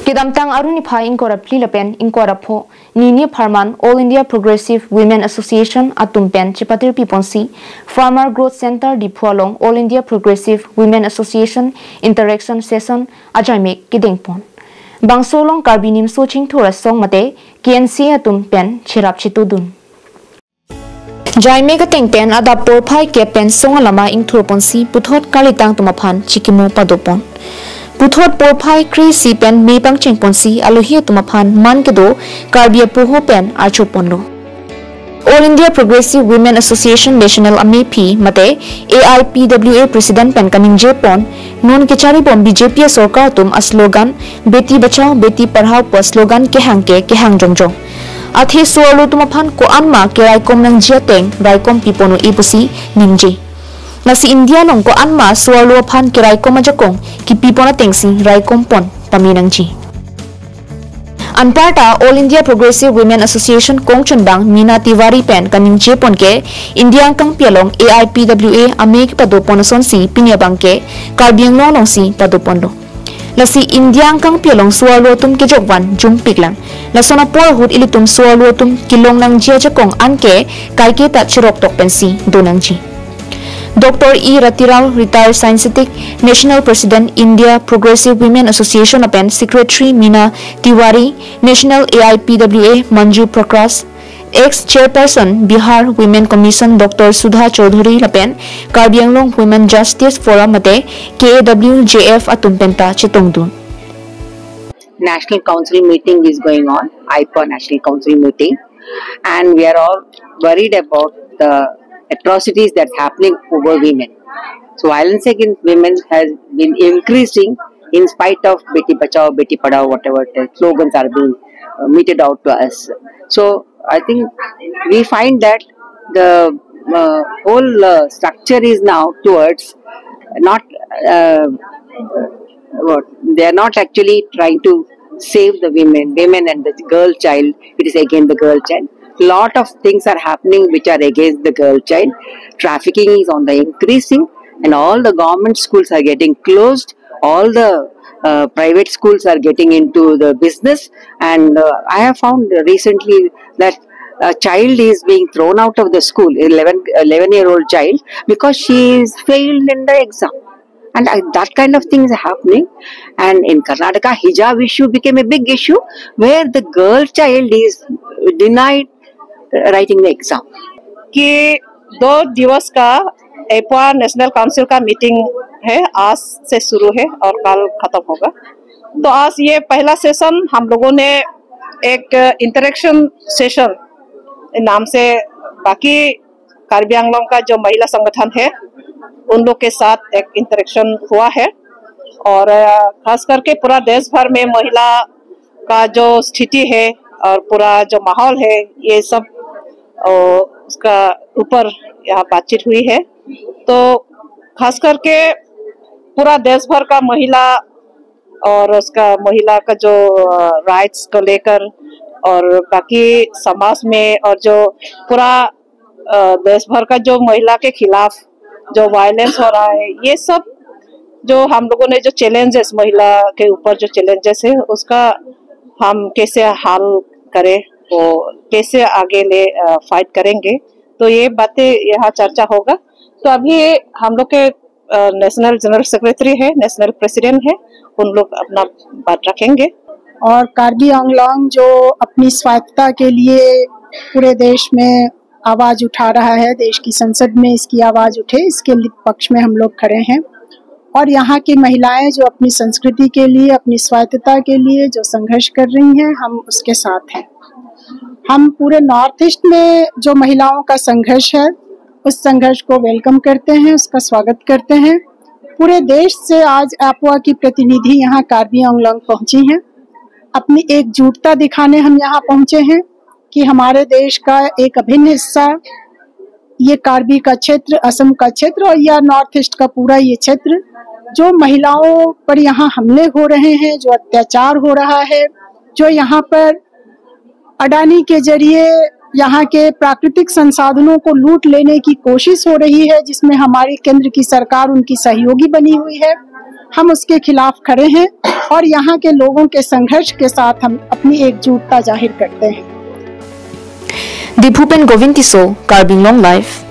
Kidamtang Arunipa Inkora Plilapen Inkora Po Nini Parman All India Progressive Women Association Atumpen Chipatir Piponsi Farmer Growth Center di Pualong All India Progressive Women Association Interaction Session Ajaimek Kidingpon Bangsolong Karbinim Soching Thoras Song Mate KNC Atumpen Chirap Chitudun Jaime ka tengpen ada porphai ke pen songalama ingthurponsi puthot kalitang tumaphan chikimo padopon puthot porphai kri si pen mepang chengponsi alohia tumaphan man kedo karbia poho pen archopondo All India Progressive Women Association National MEP mate AIPWA President pen kaning jepon non kechari bom BJP sarkar tum a slogan beti bachao beti padhao pa slogan ke hang jongjong Athe sualu tumaphan ko anma ke raikom nang jiateng raikom pipono ipusi nimji nasi India long ko anma sualu phan ke raikom ajakong ki pipona tengsi raikom pon paminangji Anparta All India Progressive Women Association Kongchandang Mina Tiwari pen kaning jepon ke India kang pialong AIPWA amek padopon sonsi pinyabang ke karbiang long si padopondo Lasi India kang pialong sualu tum ke jokwan jung piklang Lasona por hut ilitum sualu tum kilong nang jia jakong anke kaike ta chirok tok pensi donangji Dr. E. Ratiral retired scientific National President India Progressive Women Association apen Secretary Mina Tiwari National AIPWA Manju Prakras ex-chairperson Bihar Women Commission Dr. Sudha Chaudhary lapen Karbi Anglong Women Justice Forum ate KAWJF atumpenta chitongdun National Council meeting is going on, IPA National Council meeting, and we are all worried about the atrocities that's happening over women. So violence against women has been increasing in spite of Beti Bachao, Beti Padhao, whatever the slogans are being meted out to us. So I think we find that the whole structure is now towards not they are not actually trying to save the women and the girl child. It is against the girl child. Lot of things are happening which are against the girl child. Trafficking is on the increasing, and all the government schools are getting closed. All the private schools are getting into the business, and I have found recently that a child is being thrown out of the school, 11-year-old child, because she is failed in the exam. And that kind of things are happening. And in Karnataka, hijab issue became a big issue where the girl child is denied writing the exam. कि 2 दिवस का एपा national council का meeting है, आज से शुरू है और कल खत्म होगा। तो आज ये पहला सेशन हम लोगों ने एक इंटरेक्शन सेशन नाम से बाकी कार्बी आंगलों का जो महिला संगठन है उन लोग के साथ एक इंटरेक्शन हुआ है और खास करके पूरा देश भर में महिला का जो स्थिति है और पूरा जो माहौल है ये सब उसका ऊपर यहाँ बातचीत हुई है। तो खास करके पूरा देश भर का महिला और उसका महिला का जो राइट्स को लेकर और बाकी समाज में और जो पूरा देश भर का जो महिला के खिलाफ जो वायलेंस हो रहा है, ये सब जो हम लोगों ने जो चैलेंजेस महिला के ऊपर जो चैलेंजेस है उसका हम कैसे हल करें, वो कैसे आगे ले फाइट करेंगे, तो ये बातें यहाँ चर्चा होगा। तो अभी हम लोग के नेशनल जनरल सेक्रेटरी है, नेशनल प्रेसिडेंट है, उन लोग अपना बात रखेंगे। और कार्बी आंगलोंग जो अपनी स्वायत्तता के लिए पूरे देश में आवाज उठा रहा है, देश की संसद में इसकी आवाज उठे, इसके पक्ष में हम लोग खड़े हैं। और यहाँ की महिलाएं जो अपनी संस्कृति के लिए, अपनी स्वायत्तता के लिए जो संघर्ष कर रही हैं, हम उसके साथ हैं। हम पूरे नॉर्थ ईस्ट में जो महिलाओं का संघर्ष है उस संघर्ष को वेलकम करते हैं, उसका स्वागत करते हैं। पूरे देश से आज एपवा की प्रतिनिधि यहाँ कार्बी आंगलोंग पहुंची हैं, अपनी एकजुटता दिखाने हम यहाँ पहुंचे हैं कि हमारे देश का एक अभिन्न हिस्सा ये कार्बी का क्षेत्र, असम का क्षेत्र और या नॉर्थ ईस्ट का पूरा ये क्षेत्र जो महिलाओं पर यहाँ हमले हो रहे हैं, जो अत्याचार हो रहा है, जो यहाँ पर अडानी के जरिए यहाँ के प्राकृतिक संसाधनों को लूट लेने की कोशिश हो रही है, जिसमें हमारी केंद्र की सरकार उनकी सहयोगी बनी हुई है। हम उसके खिलाफ खड़े हैं और यहाँ के लोगों के संघर्ष के साथ हम अपनी एकजुटता जाहिर करते हैं। Di Bhupen Govintiso, Karbin Long Life.